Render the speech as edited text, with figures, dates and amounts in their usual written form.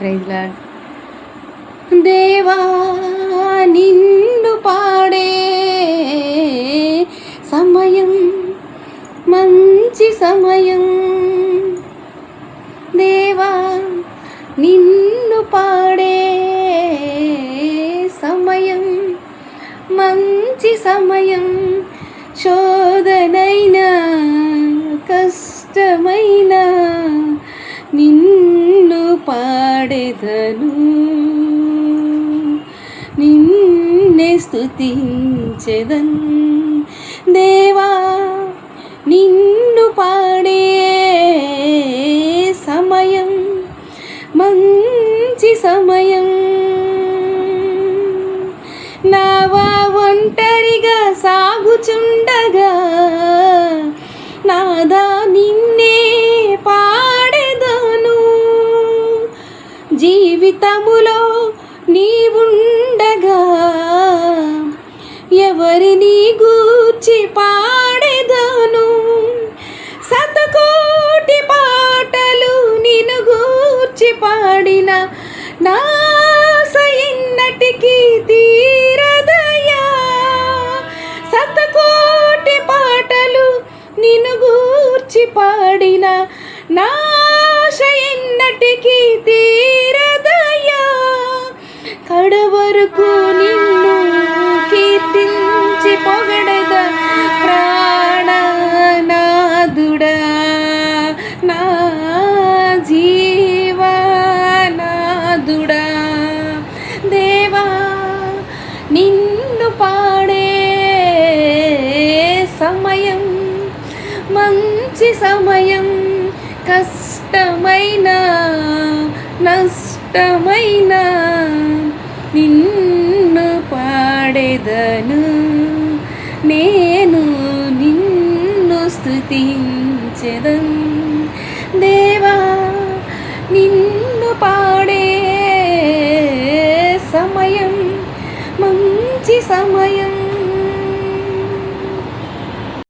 Praise lord. దేవా నిన్ను పాడే సమయం మంచి సమయం, దేవా నిన్ను పాడే సమయం మంచి సమయం, శోధనైనా కష్టమైనా నిన్ను పాడెదను, నిన్నే స్తుతించెదన్. దేవా నిన్ను పాడే సమయం మంచి సమయం, నావా ఒంటరిగా సాగుచుండగా నాదా నిన్నే పాడెదను, జీవితములో నీవుండగా ఎవరిని గూర్చి పాడెదను, శతకోటి పాటలు నిన్ను గూర్చి పాడిన నా ఆశ ఎన్నటికీ తీరదయా, శతకోటి పాటలు నిన్ను గూర్చి పాడిన నా ఆశ ఎన్నటికీ తీరదయా, కడవరకు నిన్ను కీర్తించి పొగడద ప్రాణనాథుడా, నా జీవనాథుడా. దేవా నిన్ను పాడే సమయం మంచి సమయం, కష్టమైన నష్టమైన నిన్ను పాడెదను, నేను నిన్ను స్తుతించెదన్. దేవా నిన్ను పాడే సమయం మంచి సమయం.